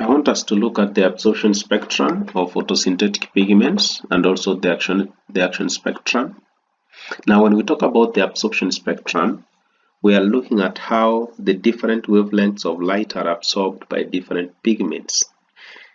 I want us to look at the absorption spectrum of photosynthetic pigments and also the action spectrum. Now, when we talk about the absorption spectrum, we are looking at how the different wavelengths of light are absorbed by different pigments.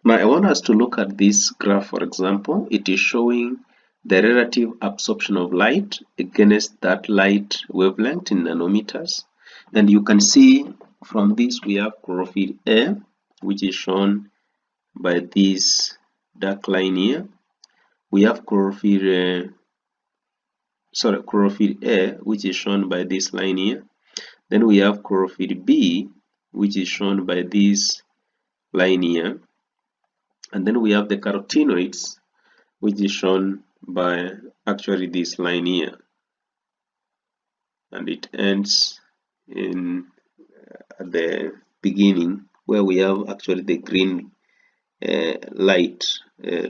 Now, I want us to look at this graph, for example. It is showing the relative absorption of light against that light wavelength in nanometers. And you can see from this we have chlorophyll A, which is shown by this dark line here. We have chlorophyll A, which is shown by this line here. Then we have chlorophyll B, which is shown by this line here. And then we have the carotenoids, which is shown by actually this line here. And it ends in at the beginning where we have actually the green light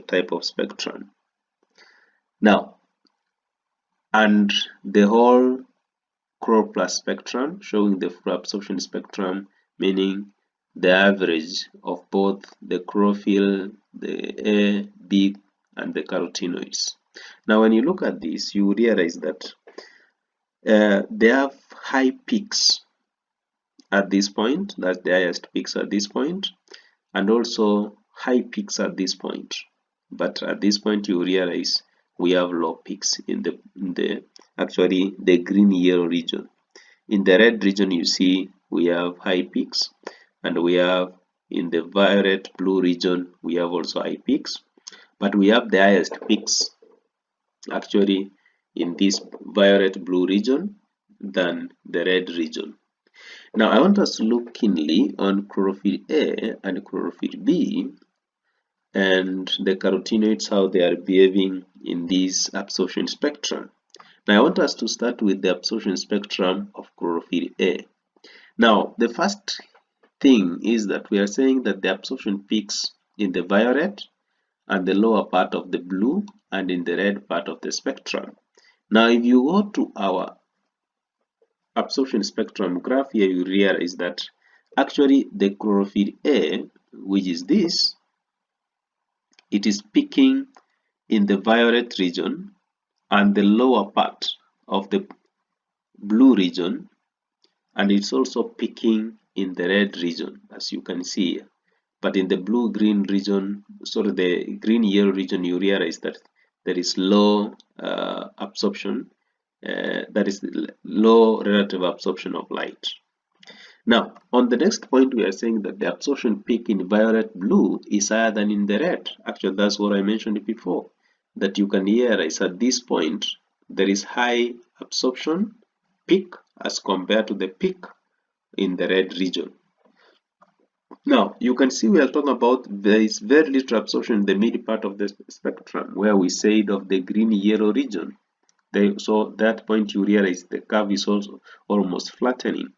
type of spectrum. Now, and the whole chloroplast spectrum showing the full absorption spectrum, meaning the average of both the chlorophyll, the A, B, and the carotenoids. Now, when you look at this, you realize that they have high peaks at this point, that's the highest peaks at this point, and also high peaks at this point. But at this point, you realize we have low peaks in the actually the green yellow region. In the red region, you see we have high peaks, and we have in the violet blue region we have also high peaks, but we have the highest peaks actually in this violet blue region than the red region. Now I want us to look keenly on chlorophyll A and chlorophyll B and the carotenoids, how they are behaving in this absorption spectrum. Now I want us to start with the absorption spectrum of chlorophyll A. Now the first thing is that we are saying that the absorption peaks in the violet and the lower part of the blue and in the red part of the spectrum. Now if you go to our absorption spectrum graph here, you realize that actually the chlorophyll A, which is this, it is peaking in the violet region and the lower part of the blue region, and it's also peaking in the red region, as you can see here. But in the blue-green region, sorry, the green-yellow region, you realize that there is low absorption, that is low relative absorption of light. Now, on the next point, we are saying that the absorption peak in violet blue is higher than in the red. Actually, that's what I mentioned before, that you can realize at this point, there is high absorption peak as compared to the peak in the red region. Now, you can see we are talking about there is very little absorption in the middle part of the spectrum, where we said of the green-yellow region. So that point you realize the curve is also almost flattening.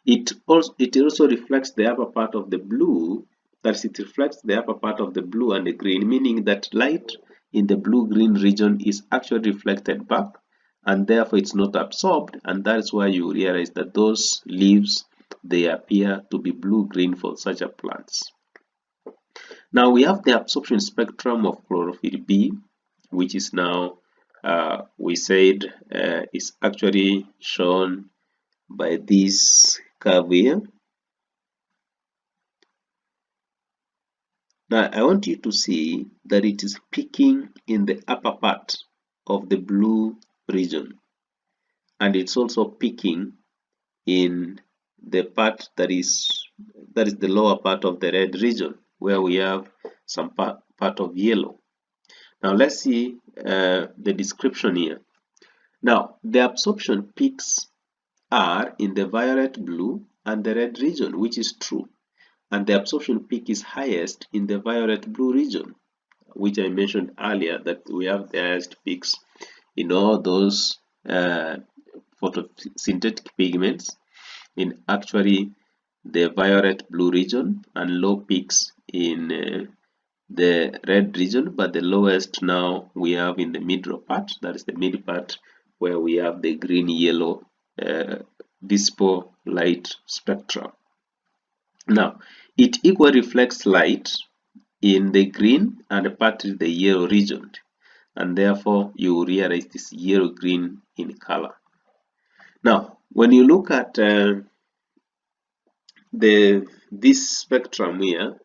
It also reflects the upper part of the blue, that is, it reflects the upper part of the blue and the green, meaning that light in the blue-green region is actually reflected back, and therefore it's not absorbed, and that's why you realize that those leaves, they appear to be blue-green for such a plants. Now we have the absorption spectrum of chlorophyll B, which is now we said is actually shown by this curve here. Now I want you to see that it is peaking in the upper part of the blue region, and it's also peaking in the part that is the lower part of the red region, where we have some part of yellow. Now let's see the description here. Now the absorption peaks are in the violet blue and the red region, which is true, and the absorption peak is highest in the violet blue region, which I mentioned earlier, that we have the highest peaks in all those photosynthetic pigments in actually the violet blue region, and low peaks in the red region, but the lowest now we have in the middle part, that is the middle part where we have the green yellow visible light spectrum. Now It equally reflects light in the green and partly the yellow region, and therefore you will realize this yellow-green in color. Now, when you look at this spectrum here,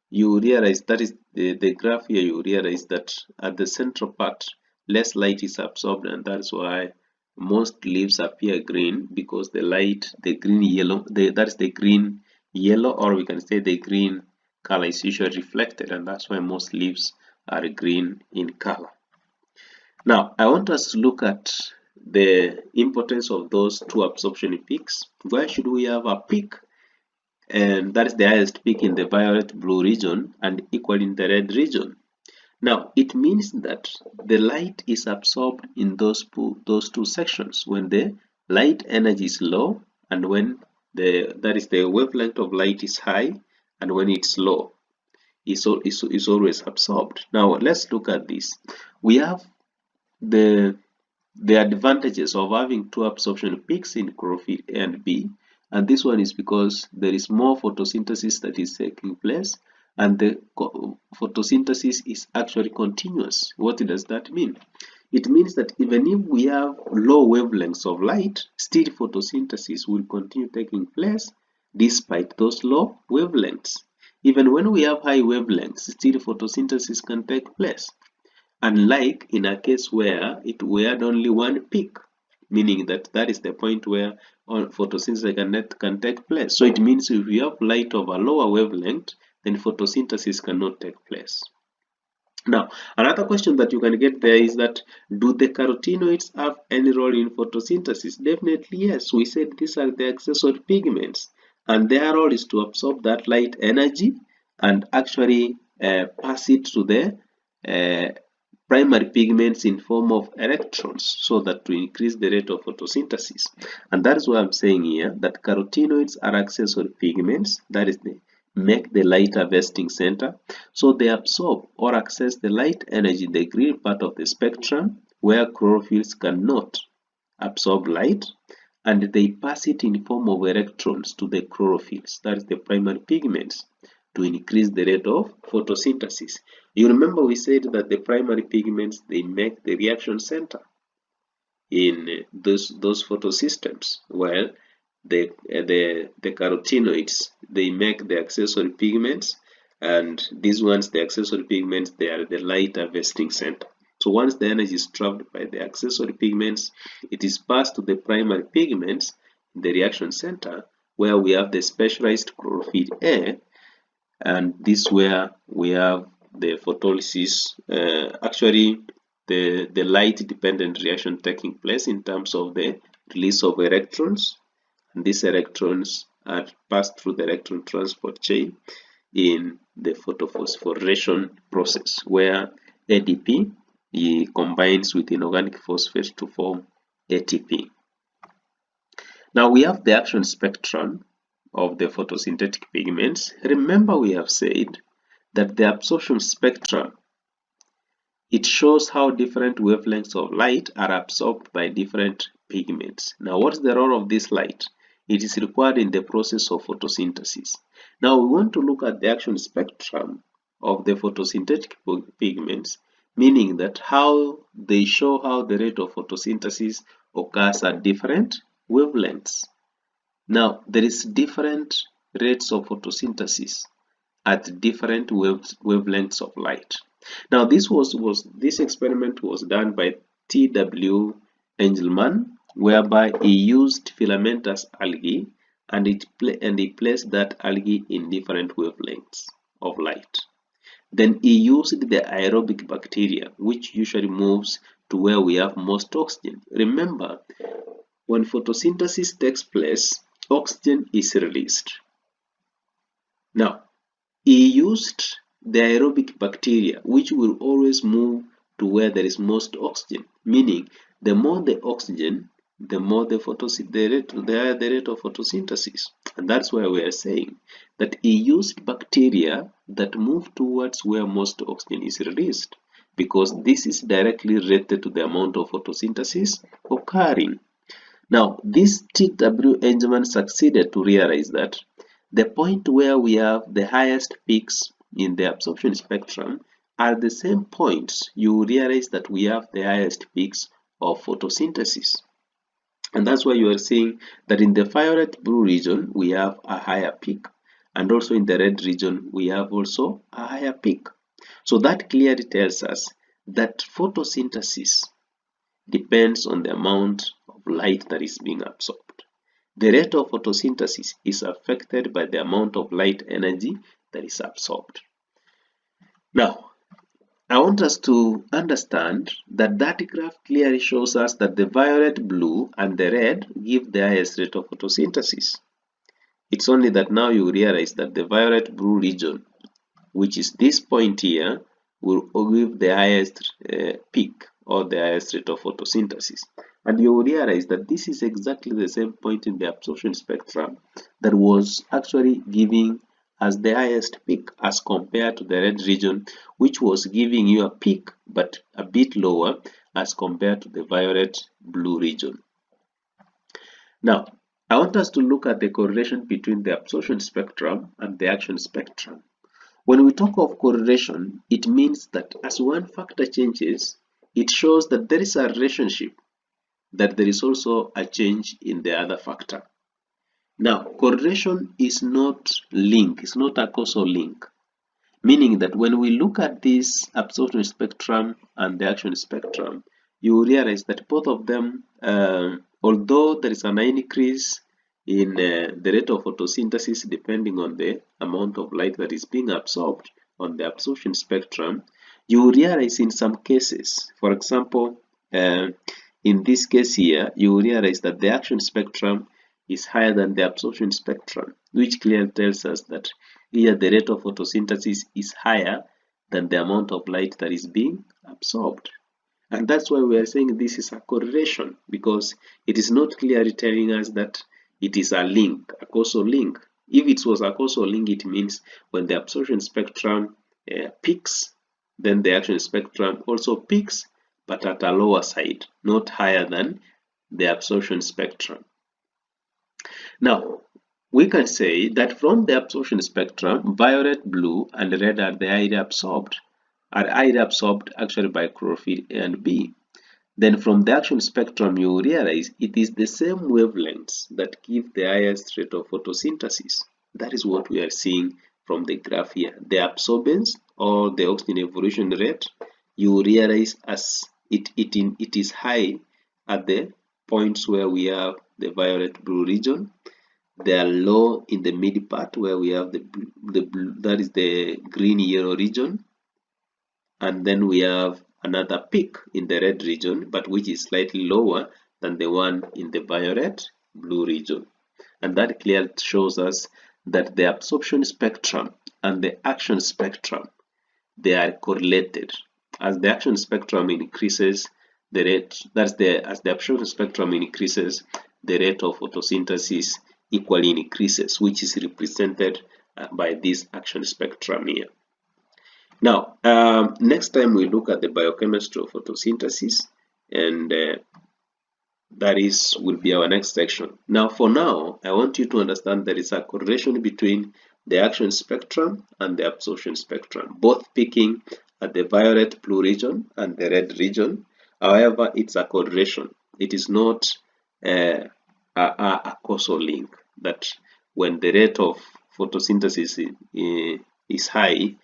you realize that is the graph here. You realize that at the central part, less light is absorbed, and that's why most leaves appear green, because the light, the green yellow, that is the green yellow, or we can say the green color is usually reflected, and that's why most leaves are green in color. Now, I want us to look at the importance of those two absorption peaks. Where should we have a peak? And that is the highest peak in the violet blue region and equal in the red region. Now, it means that the light is absorbed in those two sections when the light energy is low, and when the wavelength of light is high, and when it's low, it's always absorbed. Now, let's look at this. We have the advantages of having two absorption peaks in chlorophyll A and B, and this one is because there is more photosynthesis that is taking place, and the photosynthesis is actually continuous. What does that mean? It means that even if we have low wavelengths of light, still photosynthesis will continue taking place despite those low wavelengths. Even when we have high wavelengths, still photosynthesis can take place. Unlike in a case where we had only one peak, meaning that is the point where photosynthesis can take place. So it means if you have light of a lower wavelength, then photosynthesis cannot take place. Now, another question that you can get there is that, do the carotenoids have any role in photosynthesis? Definitely yes. We said these are the accessory pigments, and their role is to absorb that light energy and actually pass it to the primary pigments in form of electrons, so that to increase the rate of photosynthesis. And that is why I'm saying here that carotenoids are accessory pigments, that is, they make the light harvesting center, so they absorb or access the light energy in the green part of the spectrum where chlorophylls cannot absorb light, and they pass it in form of electrons to the chlorophylls, that is the primary pigments, to increase the rate of photosynthesis. You remember we said that the primary pigments, they make the reaction center in those photosystems, while the carotenoids, they make the accessory pigments, and these ones, the accessory pigments, they are the light harvesting center. So once the energy is trapped by the accessory pigments, it is passed to the primary pigments in the reaction center, where we have the specialized chlorophyll A, and this where we have the photolysis, actually the light dependent reaction taking place in terms of the release of electrons, and these electrons are passed through the electron transport chain in the photophosphorylation process, where ADP combines with inorganic phosphate to form ATP. Now we have the action spectrum of the photosynthetic pigments. Remember, we have said that the absorption spectrum, it shows how different wavelengths of light are absorbed by different pigments. Now, what's the role of this light? It is required in the process of photosynthesis. Now, we want to look at the action spectrum of the photosynthetic pigments, meaning that how they show how the rate of photosynthesis occurs at different wavelengths. Now, there is different rates of photosynthesis at different wavelengths of light. Now, this experiment was done by T.W. Engelmann, whereby he used filamentous algae and he placed that algae in different wavelengths of light. Then he used the aerobic bacteria, which usually moves to where we have most oxygen. Remember, when photosynthesis takes place, oxygen is released. Now, he used the aerobic bacteria, which will always move to where there is most oxygen, meaning the more the oxygen, the more the higher the rate of photosynthesis. And that's why we are saying that he used bacteria that move towards where most oxygen is released, because this is directly related to the amount of photosynthesis occurring. Now, this T.W. Engelmann succeeded to realize that the point where we have the highest peaks in the absorption spectrum are the same points you realize that we have the highest peaks of photosynthesis. And that's why you are seeing that in the violet blue region we have a higher peak, and also in the red region we have also a higher peak. So that clearly tells us that photosynthesis depends on the amount of light that is being absorbed. The rate of photosynthesis is affected by the amount of light energy that is absorbed. Now, I want us to understand that that graph clearly shows us that the violet, blue, and the red give the highest rate of photosynthesis. It's only that now you realize that the violet blue region, which is this point here, will give the highest peak or the highest rate of photosynthesis. And you will realize that this is exactly the same point in the absorption spectrum that was actually giving as the highest peak as compared to the red region, which was giving you a peak but a bit lower as compared to the violet blue region. Now, I want us to look at the correlation between the absorption spectrum and the action spectrum. When we talk of correlation, it means that as one factor changes, it shows that there is a relationship, that there is also a change in the other factor. Now, correlation is not link, it's not a causal link, meaning that when we look at this absorption spectrum and the action spectrum, you realize that both of them, although there is an increase in the rate of photosynthesis depending on the amount of light that is being absorbed on the absorption spectrum, you realize in some cases, for example, in this case here, you realize that the action spectrum is higher than the absorption spectrum, which clearly tells us that here the rate of photosynthesis is higher than the amount of light that is being absorbed. And that's why we are saying this is a correlation, because it is not clearly telling us that it is a link, a causal link. If it was a causal link, it means when the absorption spectrum peaks, then the action spectrum also peaks, but at a lower side, not higher than the absorption spectrum. Now, we can say that from the absorption spectrum, violet, blue, and red are highly absorbed actually by chlorophyll A and B. Then from the action spectrum, you realize it is the same wavelengths that give the highest rate of photosynthesis. That is what we are seeing from the graph here. The absorbance or the oxygen evolution rate, you realize as it is high at the points where we have the violet blue region. They are low in the mid part where we have the blue, that is the green yellow region, and then we have another peak in the red region, but which is slightly lower than the one in the violet blue region. And that clearly shows us that the absorption spectrum and the action spectrum, they are correlated. As the action spectrum increases, the rate, as the absorption spectrum increases, the rate of photosynthesis equally increases, which is represented by this action spectrum here. Now, next time we look at the biochemistry of photosynthesis, and that will be our next section. Now, for now, I want you to understand there is a correlation between the action spectrum and the absorption spectrum, both peaking at the violet blue region and the red region. However, it's a correlation. It is not a causal link, that when the rate of photosynthesis is high,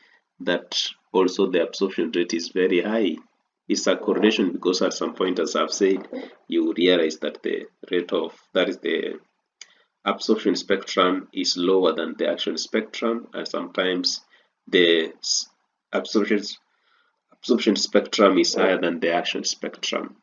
that also the absorption rate is very high. It's a correlation because at some point, as I've said, you realize that the rate of, that is the absorption spectrum is lower than the action spectrum, and sometimes the absorption spectrum is higher than the action spectrum.